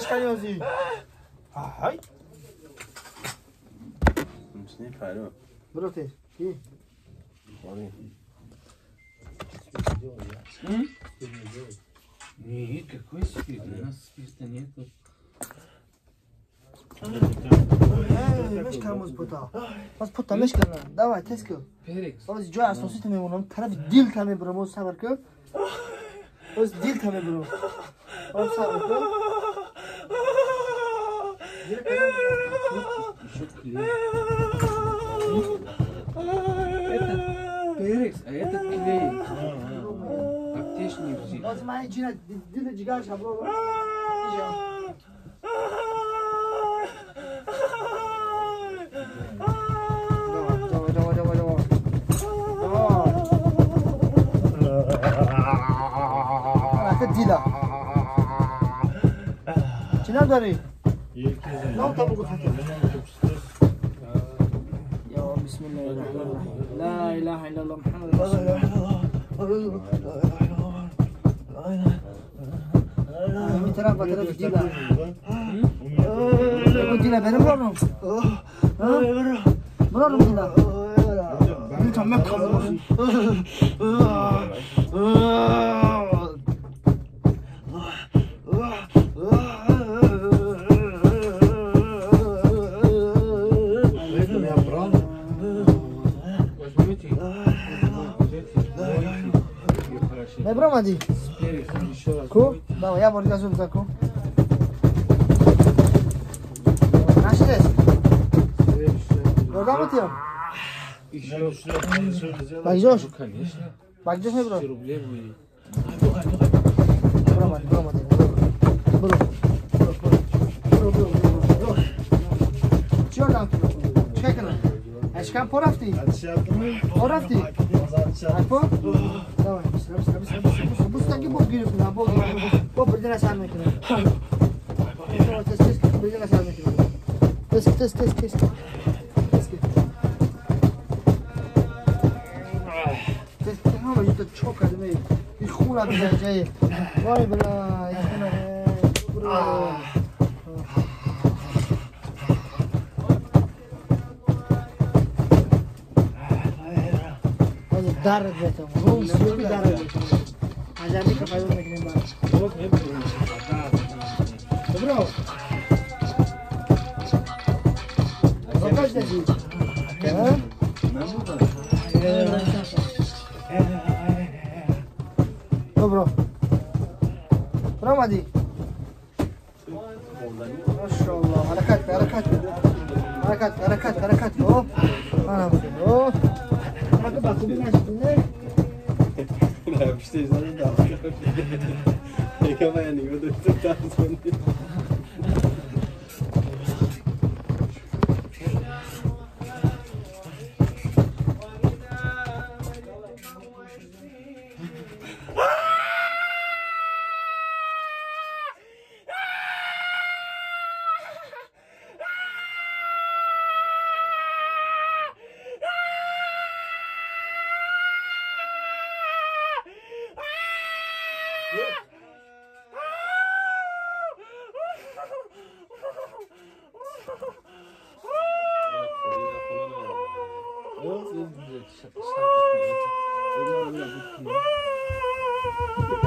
کنیازی های مشنی فرو برو تیر کی Не, какой спирт? У нас спирта нету. مشکل موز پوتا باز پوتا مشکل نه دوای تست کن Перекс. باز جای اساسی تو میمونم طرف دیل تا میبرم باز صبر کن باز دیل تا میبرم باز صبر کن Еще клей. Это перекс, а это клей. Аптечный взять. باز من این چیه دیل جگرش هم برو دیلا چی نداری؟ نه تا بگو فتح یا بسم الله الرحمن الرحیم لا اله الا الله محمد رسول الله این طرف با طرف دیلا بگو دیلا برم برم برم دیلا دیل تا مکم باشی Набрал воды? Ку? Давай, я буду газу заку. Наши здесь? Куда мы идем? Еще. Пойдешь? Конечно. Пойдешь, не бро? 100 рублей будет. Чё там? Чекай. Ашкам по рафти? По рафти? По? Давай. Бустаки бог гириф на бог. Бог бирден сар мекине. Тес бирден сар мекине. Тес. همه یه تا چوب کردیم این خونه بزن جایی وای بلا این خونه برو درد بیتم روم سیوی درد بیتم عجبی که پیدا میکنیم برو بکش دادی برو آمدی ماشاءالله حرکت او انا برو ما تو باکو نشدی نه بیشتر زنی داغ یکم یعنی بود تو تازونی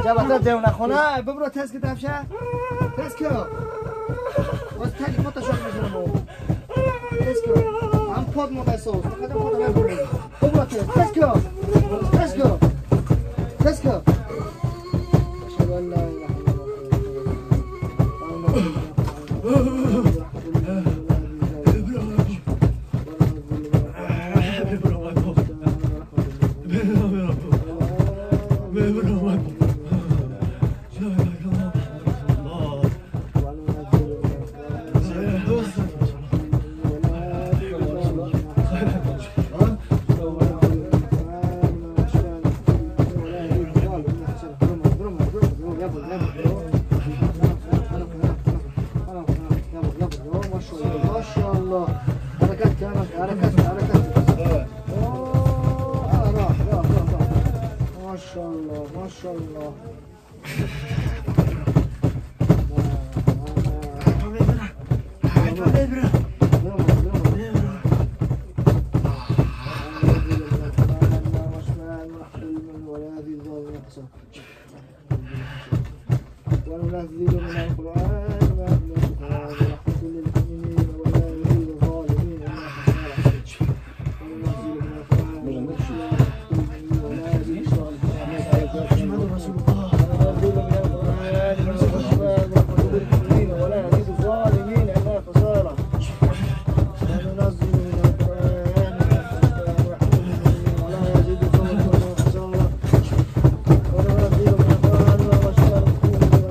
جابت دیو نخونه ببرو تست که تفشه تست که باز تایی خودتا شد میکنم تست که هم پاد موقع سوز مقدم خودتا ببرو ببرو تست که اشهد ان لا اله الا الله وننزل من القرآن ما هو شفاء ورحمة للمؤمنين ولا يزيد الظالمين إلا خسارا وننزل من القرآن ما هو شفاء ولا يزيد الظالمين محمد رسول الله وننزل من القرآن ما هو شفاء ورحمة للمؤمنين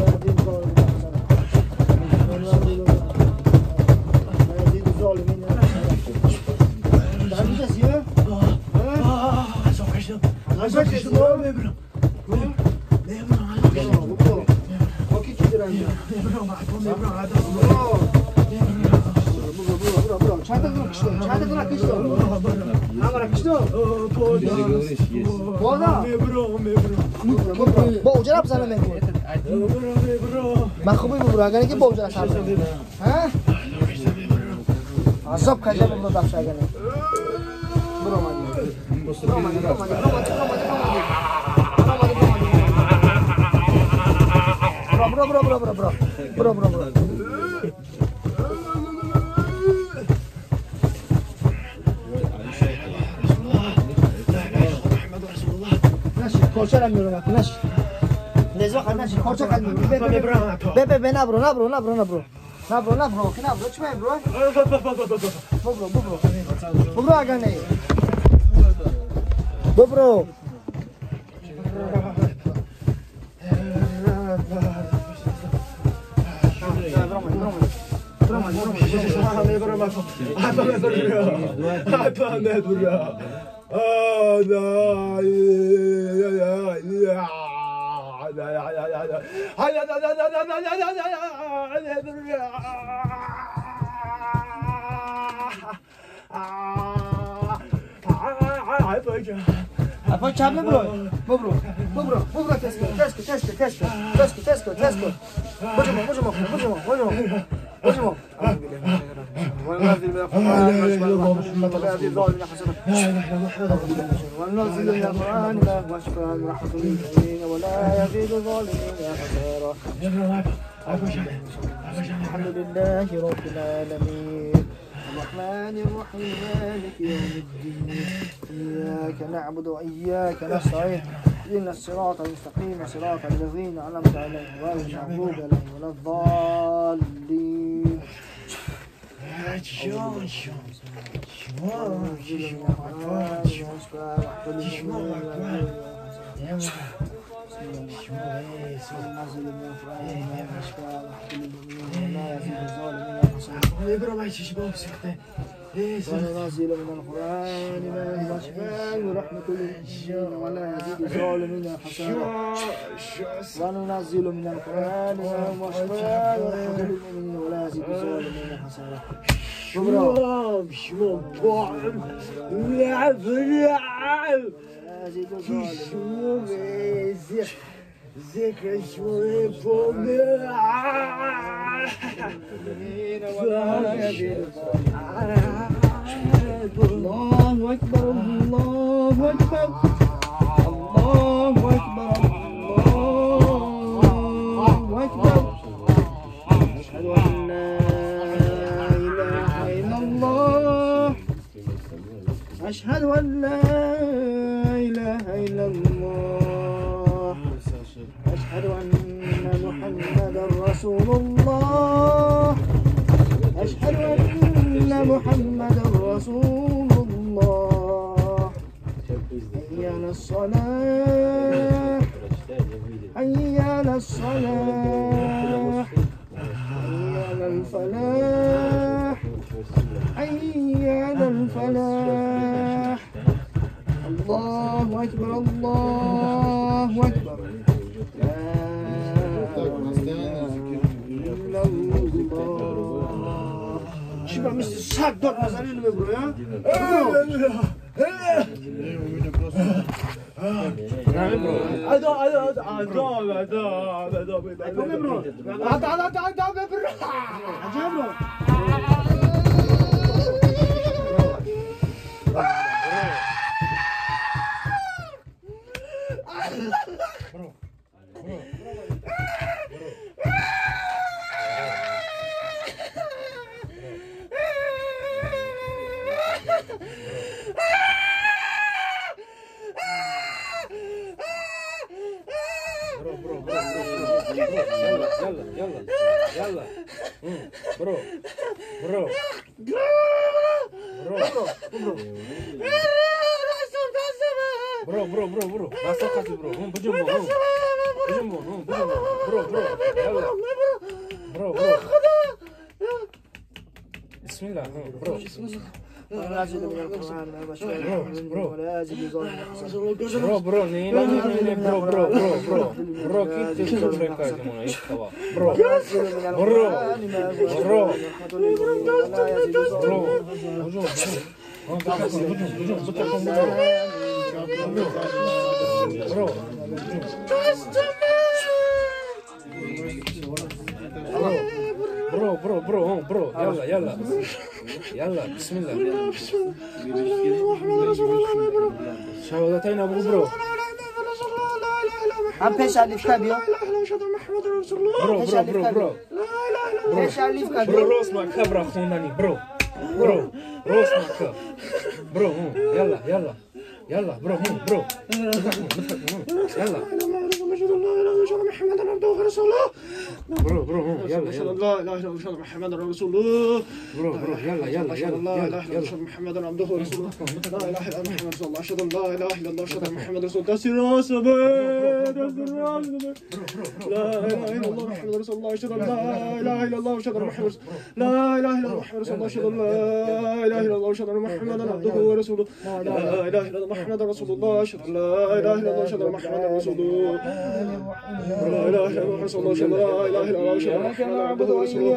ولا يزيد الظالمين إلا خسارا وننزل من القرآن ما هو شفاء ورحمة للمؤمنين ولا يزيد الظالمين إلا خسارا وننزل من القرآن ما هو شفاء باوجه را بزنم من خوبی ببرو اگر که باوجه را سرزم عذاب کجا ببرو دفشه اگر نه برو کلچه را میرونم نش لذا خد نش کلچه خد میرونم به نبرو چی میبرو ببرو اگر نه ببرو Poi çabla bro. Bro. Tesko. Bocamo. وننزل من القرآن ما هو شفاء ورحمة للمؤمنين ولا يزيد الظالمين خسارا الحمد لله رب العالمين الرحمن الرحيم مالك يوم الدين إياك نعبد وإياك نستعين اهدنا الصراط المستقيم صراط الذين أنعمت عليهم غير المغضوب عليهم ولا الضالين وننزل من القرآن ما هو شفاء ورحمة للمؤمنين ولا يزيد الظالمين خسارا وننزل من القرآن ما هو شفاء ورحمة للمؤمنين ولا يزيد الظالمين خسارا ذكر شوي الله أكبر الله أكبر الله أكبر الله أكبر أشهد أن لا إله إلا الله أشهد أن لا إله إلا الله أشهد أن محمدا رسول الله أشهد أن محمدا رسول الله حي على الصلاة حي على الصلاة حي على الفلاح حي على الفلاح الله أكبر الله أكبر Şimdi Mr. Shark 4 mazarını mı buraya? Ada. Bro. Bro. Bro. Nasıl kaçı bro? Bıcım bu. Bro. Yalla. Bro. Bismillah. Bro. Bro, ne, bro, git çocuk kaydım ona ilk defa. Bro. Bro, yalla, bismillah. Şahadetayna bu bro. Am peş alif kabio. Bro. Peş alif kabio. Bro, Rosma kabra khundani, bro. Rosma kab. Bro, yalla. Yalla, bro. Yalla. Bro, yalla. لا اله الا الله محمد رسول الله Bro, yalla. لا اله الا الله محمد عبده ورسوله لا اله الا الله محمد رسول الله اشهد ان لا اله الا الله اشهد ان محمد رسول الله لا اله الا الله محمد رسول الله اشهد ان لا اله الا الله اشهد ان محمد لا اله الا الله محمد رسول الله اشهد ان لا اله الا الله اشهد ان محمدا عبده ورسوله لا اله الا الله محمد رسول الله اشهد ان لا اله الا الله اشهد ان محمدا رسوله لا اله الا الله رسول الله اشهد لا اله الا الله اشهد ان محمدا عبده ورسوله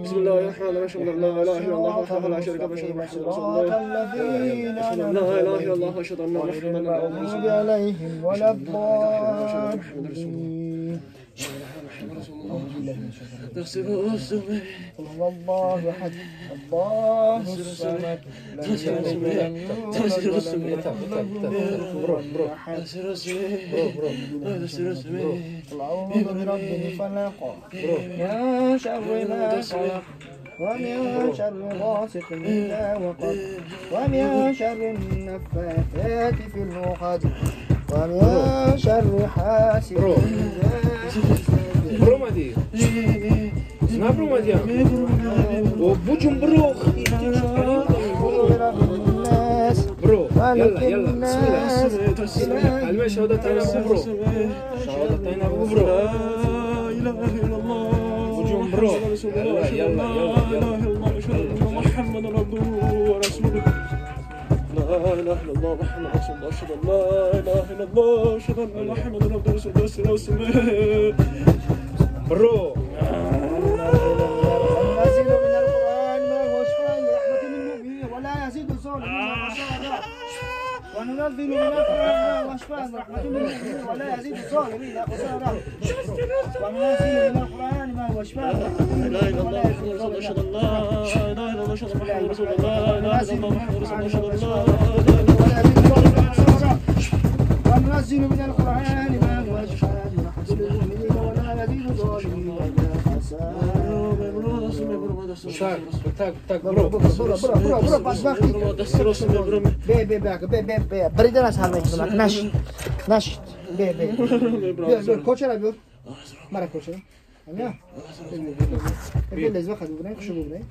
بسم الله الرحمن الرحيم لا اله الا الله وحده لا شريك له اشهد ان محمدا رسول الله اشهد ان لا اله الا الله واشهد ان محمدا عبده ورسوله عليهم ولا الضالين قل هو الله احد الله الصمد لم يلد ولم يولد قل اعوذ برب الفلق من شر ما خلق ومن شر غاسق إذا وقب ومن شر النفاثات في العقد ومن شر حاسد إذا Bro mu değil? Ne bro mu değil? O bucum bro. Bro, yalla, bismillah. Alme şahadetayna bu bro. Şahadetayna bu bro. Bucum bro. Yalla. محمد عبده ورسوله لا اله الا الله محمد رسول الله اشهد ان لا اله الا الله اشهد ان محمدا عبده ورسوله Bro. وننزل من القرآن ما هو شفاء ورحمة للمؤمنين ولا يزيد الظالمين خسارا وننزل من القرآن ما هو شفاء ورحمة للمؤمنين ولا يزيد الظالمين خسارا وننزل من القرآن ما هو شفاء لا اله الا الله محمد رسول الله اشهد ان لا اله الا الله اشهد ان محمد رسول الله لا اله الا الله محمد رسول الله اشهد ان لا وننزل من القرآن ما هو شفاء ورحمة للمؤمنين ولا يزيد الظالمين Tak, bro. Bro, pas vakti. Be. Beridan az halmek istedim. Naş. Be. Koçera bir. Mara koçera. Ya. Bir lezbe hadi buraya, kuşu buraya.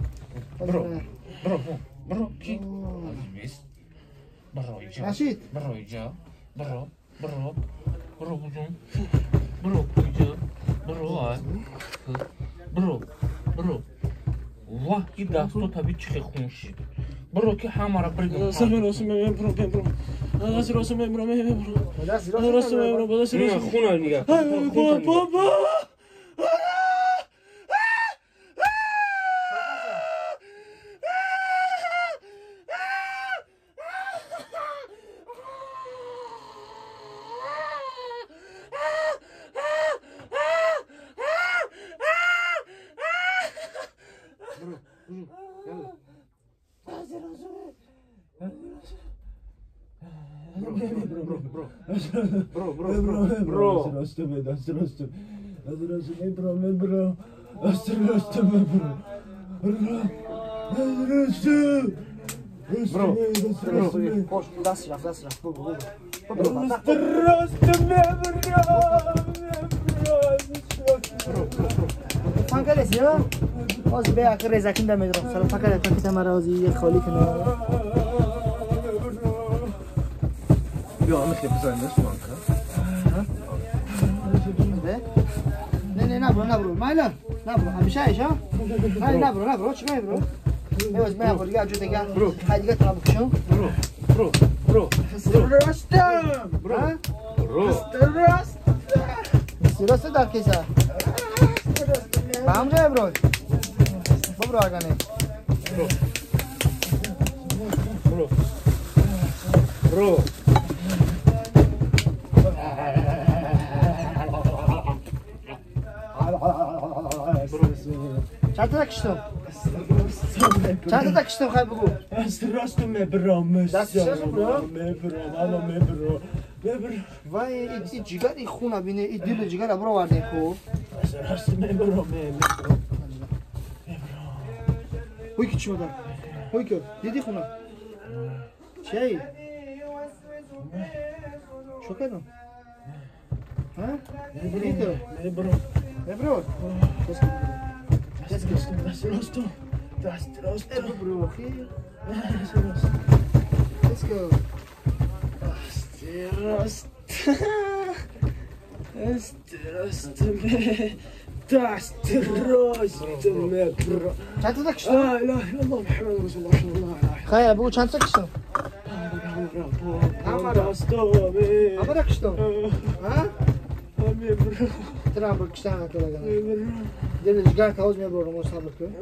Bro, ki. Naşit. Bro. Vah ki dasto tabii çıkı khunshi. Bro ki hamara bridum. Khun almiga. بابا Koş, das raf. Bu. فانکلس یا باز به آخر رزاکین دمیدم سلام فکر تا که تمرازی خالی کنه بیا میخوای بزنیش مانکا نه نبرو مایلا نبرو همیشه ایش ها نبرو چیکار برو میوز من خود دیگه جو دیگه دیگه تا بکشم برو راستم راست در کیسه فهم جای برو برو آگانه برو چند تا کشتم خیلی بگو راستم میبرم دستش برو میبرم وای این جگر این خونه بینه این دل جگر برو وردین کو راستم میبرم هوی که چی مدن هوی که دیدی خونه چی چو کردم ها دیدی تو میبرو دست راستم برو خیلی let's go چند تا کشتم؟ لا اله الا الله محمد رسول الله صلی الله علیه و خیلی بگو چند تا کشتم؟ همه کشتم ها؟ ترام برکشتن تو لگن دل جگر کاوز میبرم و صبر کن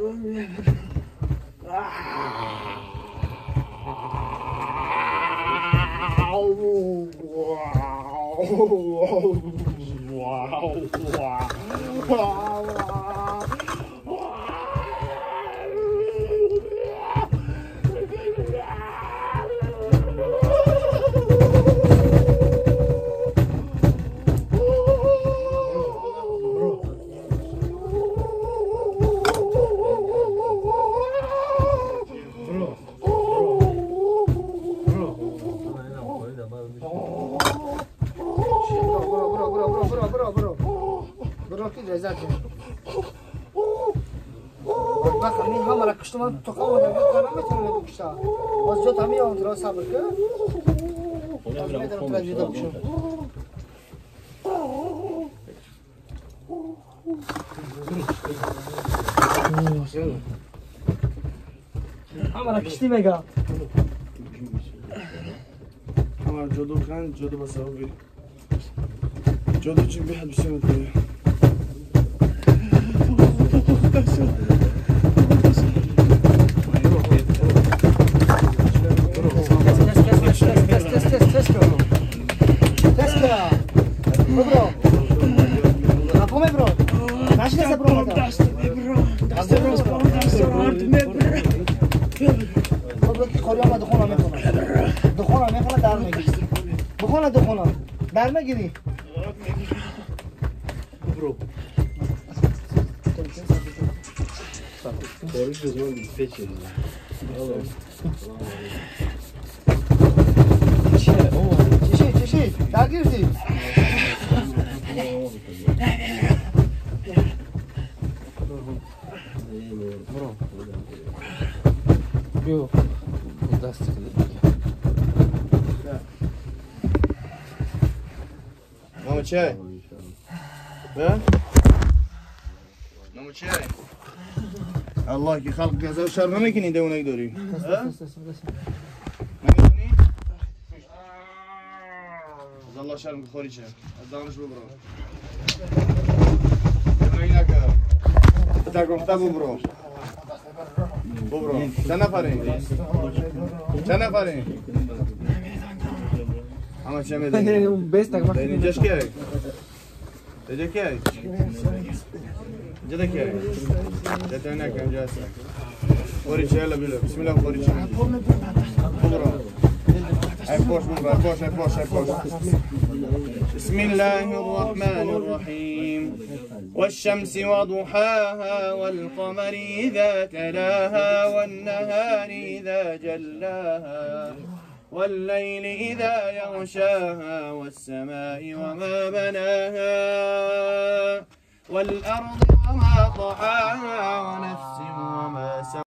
من تو خواهم کنم میتونم بکشم باز جا تمیه اون را صبر کن میدونم تو جدا بکشم همه را کشتی میگه همه جدو کن جدو بسه بگیر جدو چی بیاد بسیمت بگیر درمه گیری برو Barış o zaman bir seçelim. چی در گرفتی بیا دست ماما چای؟ نه؟ ماما چای؟ الله که خلق گذار و شر نمیکنی دونک داری نمیدونی؟ از الله شرم که خوری چه از دانش ببرو دونک نکر تا گفته ببرو چند نفرین؟ چند نفرین؟ اما چه میدونی؟ اینجاش که؟ اینجا که؟ اینجا که؟ اینجا تا نکر اینجا هست خوری چه هلا بیلو بسم الله خوری چه ببرو ای پوش ببرو ای پوش بسم الله الرحمن الرحيم والشمس وضحاها والقمر إذا تلاها والنهار إذا جلاها والليل إذا يغشاها والسماء وما بناها والأرض وما طحاها ونفس وما سواها